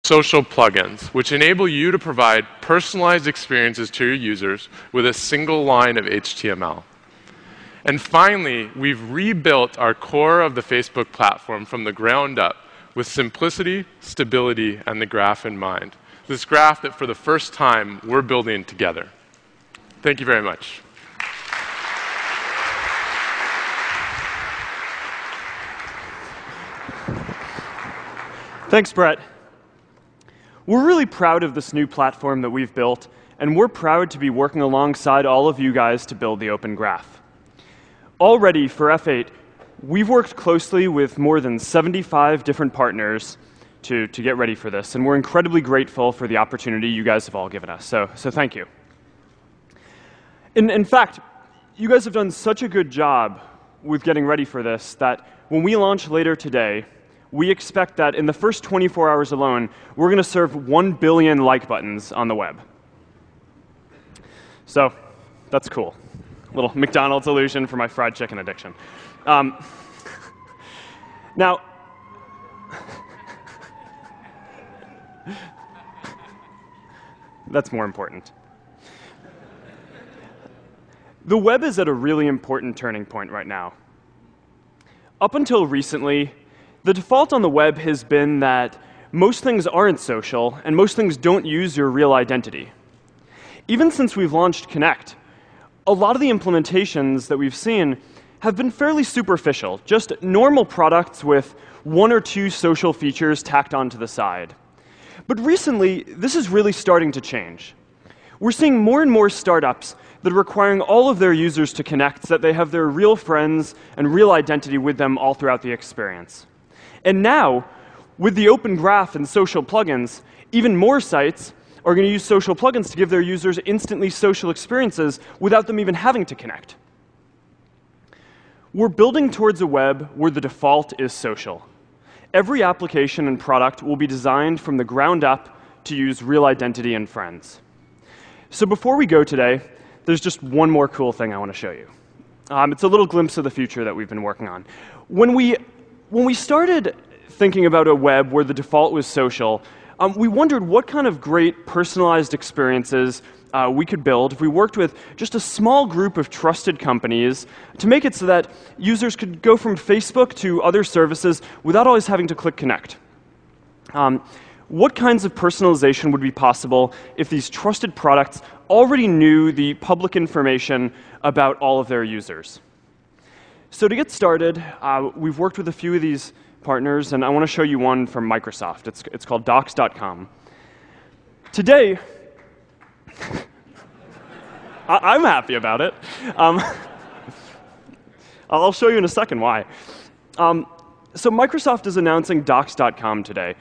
social plugins, which enable you to provide personalized experiences to your users with a single line of HTML. And finally, we've rebuilt our core of the Facebook platform from the ground up with simplicity, stability, and the graph in mind. This graph that for the first time we're building together. Thank you very much. Thanks, Brett. We're really proud of this new platform that we've built, and we're proud to be working alongside all of you guys to build the Open Graph. Already, for F8, we've worked closely with more than 75 different partners to get ready for this, and we're incredibly grateful for the opportunity you guys have all given us, so thank you. In fact, you guys have done such a good job with getting ready for this that when we launch later today, we expect that in the first 24 hours alone, we're going to serve 1 billion like buttons on the web. So that's cool. A little McDonald's illusion for my fried chicken addiction. Now, that's more important. The web is at a really important turning point right now. Up until recently, the default on the web has been that most things aren't social, and most things don't use your real identity. Even since we've launched Connect, a lot of the implementations that we've seen have been fairly superficial, just normal products with 1 or 2 social features tacked onto the side. But recently, this is really starting to change. We're seeing more and more startups that are requiring all of their users to connect so that they have their real friends and real identity with them all throughout the experience. And now, with the Open Graph and social plugins, even more sites are going to use social plugins to give their users instantly social experiences without them even having to connect. We're building towards a web where the default is social. Every application and product will be designed from the ground up to use real identity and friends. So before we go today, there's just one more cool thing I want to show you. It's a little glimpse of the future that we've been working on. When we started thinking about a web where the default was social, we wondered what kind of great personalized experiences we could build if we worked with just a small group of trusted companies to make it so that users could go from Facebook to other services without always having to click connect. What kinds of personalization would be possible if these trusted products already knew the public information about all of their users? So to get started, we've worked with a few of these partners, and I want to show you one from Microsoft. It's called docs.com. Today, I'm happy about it. I'll show you in a second why. So Microsoft is announcing docs.com today.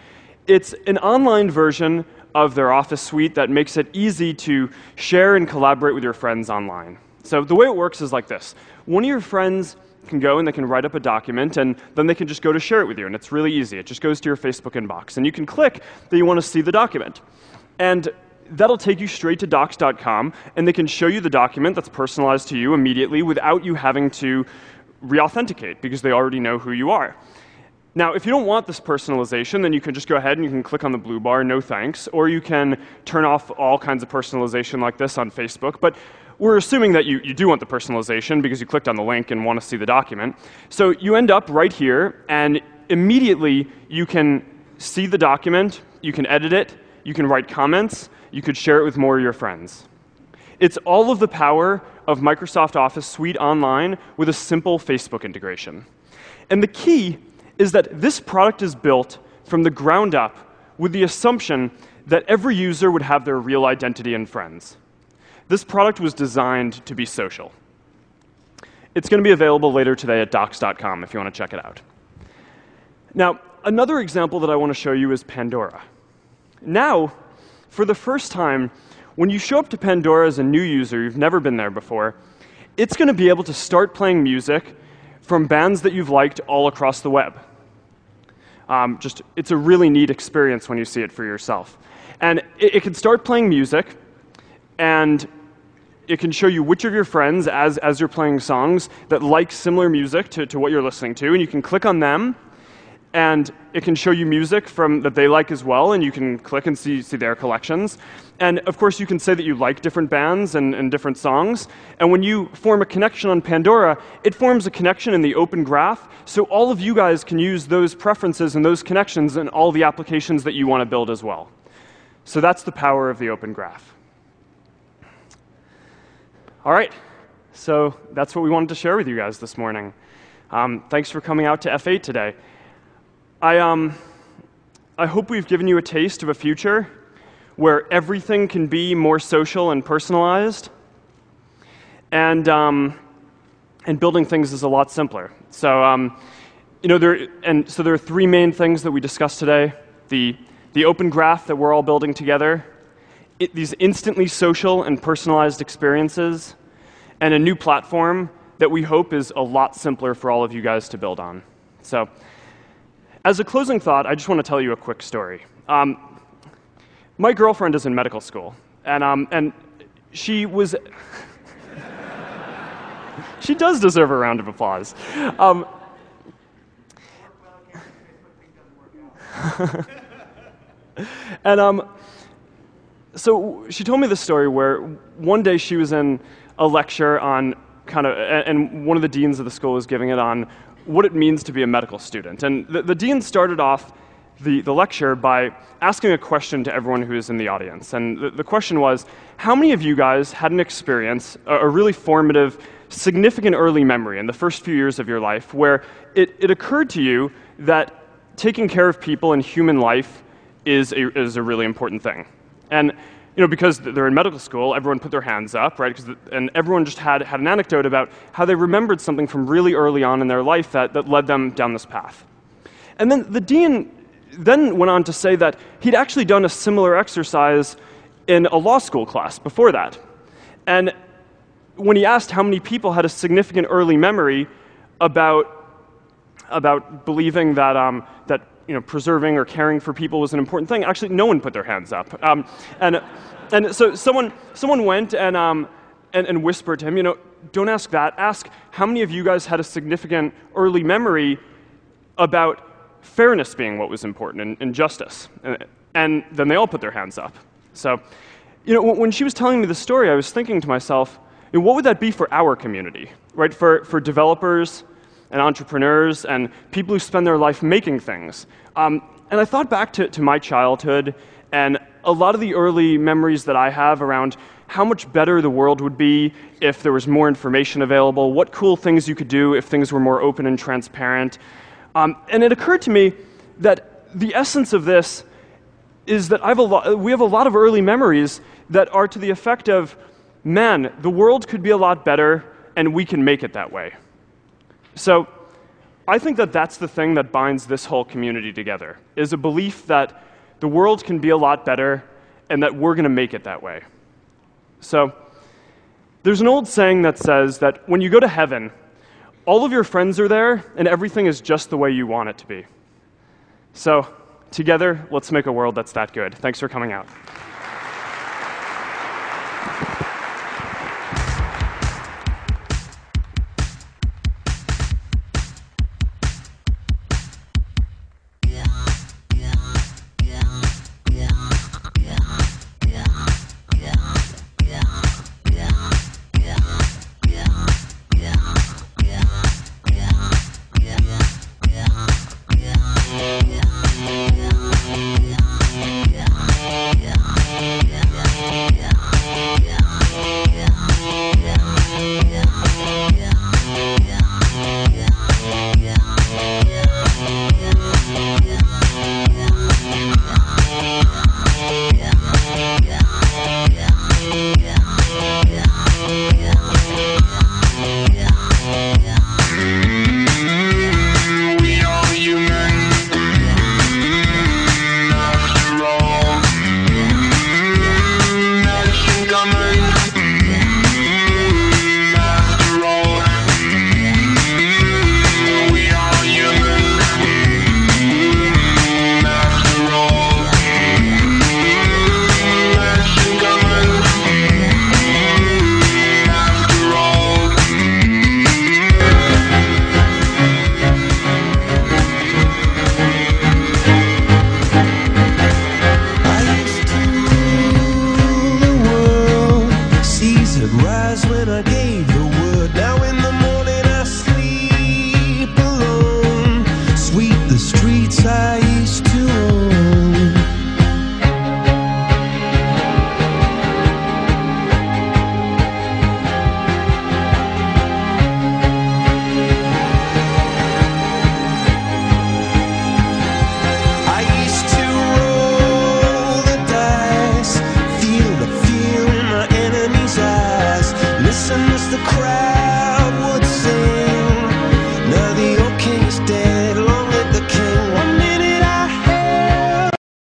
It's an online version of their Office suite that makes it easy to share and collaborate with your friends online. So the way it works is like this. One of your friends can go and they can write up a document, and then they can just go to share it with you, and it's really easy. It just goes to your Facebook inbox, and you can click that you want to see the document. And that'll take you straight to docs.com, and they can show you the document that's personalized to you immediately without you having to re-authenticate, because they already know who you are. Now, if you don't want this personalization, then you can just go ahead and you can click on the blue bar, no thanks, or you can turn off all kinds of personalization like this on Facebook. But we're assuming that you do want the personalization because you clicked on the link and want to see the document. So you end up right here, and immediately you can see the document, you can edit it, you can write comments, you could share it with more of your friends. It's all of the power of Microsoft Office Suite Online with a simple Facebook integration. And the key is that this product is built from the ground up with the assumption that every user would have their real identity and friends. This product was designed to be social. It's going to be available later today at docs.com if you want to check it out. Now, another example that I want to show you is Pandora. Now, for the first time, when you show up to Pandora as a new user, you've never been there before, it's going to be able to start playing music from bands that you've liked all across the web. It's a really neat experience when you see it for yourself. And it can start playing music, and it can show you which of your friends, as you're playing songs, that like similar music to what you're listening to, and you can click on them. and it can show you music that they like as well, and you can click and see their collections. And of course, you can say that you like different bands and different songs. And when you form a connection on Pandora, it forms a connection in the Open Graph, so all of you guys can use those preferences and those connections in all the applications that you want to build as well. So that's the power of the Open Graph. All right, so that's what we wanted to share with you guys this morning. Thanks for coming out to F8 today. I hope we've given you a taste of a future where everything can be more social and personalized, and building things is a lot simpler. So, there are three main things that we discussed today: the Open Graph that we're all building together, these instantly social and personalized experiences, and a new platform that we hope is a lot simpler for all of you guys to build on. So, as a closing thought, I just want to tell you a quick story. My girlfriend is in medical school, and she was... She does deserve a round of applause. So she told me this story where one day she was in a lecture on and one of the deans of the school was giving it on what it means to be a medical student. And the dean started off the lecture by asking a question to everyone who was in the audience. And the question was, how many of you guys had an experience, a really formative, significant early memory in the first few years of your life where it occurred to you that taking care of people in human life is a really important thing? And because they're in medical school, everyone put their hands up, right? And everyone just had an anecdote about how they remembered something from really early on in their life that led them down this path. And then the dean then went on to say that he'd actually done a similar exercise in a law school class before that. And when he asked how many people had a significant early memory about believing that preserving or caring for people was an important thing, actually no one put their hands up. And so someone went and whispered to him, don't ask that. Ask how many of you guys had a significant early memory about fairness being what was important and justice. And then they all put their hands up. So, when she was telling me the story, I was thinking to myself, what would that be for our community, right? For developers and entrepreneurs and people who spend their life making things. And I thought back to my childhood and a lot of the early memories that I have around how much better the world would be if there was more information available, what cool things you could do if things were more open and transparent. And it occurred to me that the essence of this is that we have a lot of early memories that are to the effect of, man, the world could be a lot better and we can make it that way. So I think that that's the thing that binds this whole community together, is a belief that the world can be a lot better and that we're going to make it that way. So there's an old saying that says that when you go to heaven, all of your friends are there and everything is just the way you want it to be. So together, let's make a world that's that good. Thanks for coming out.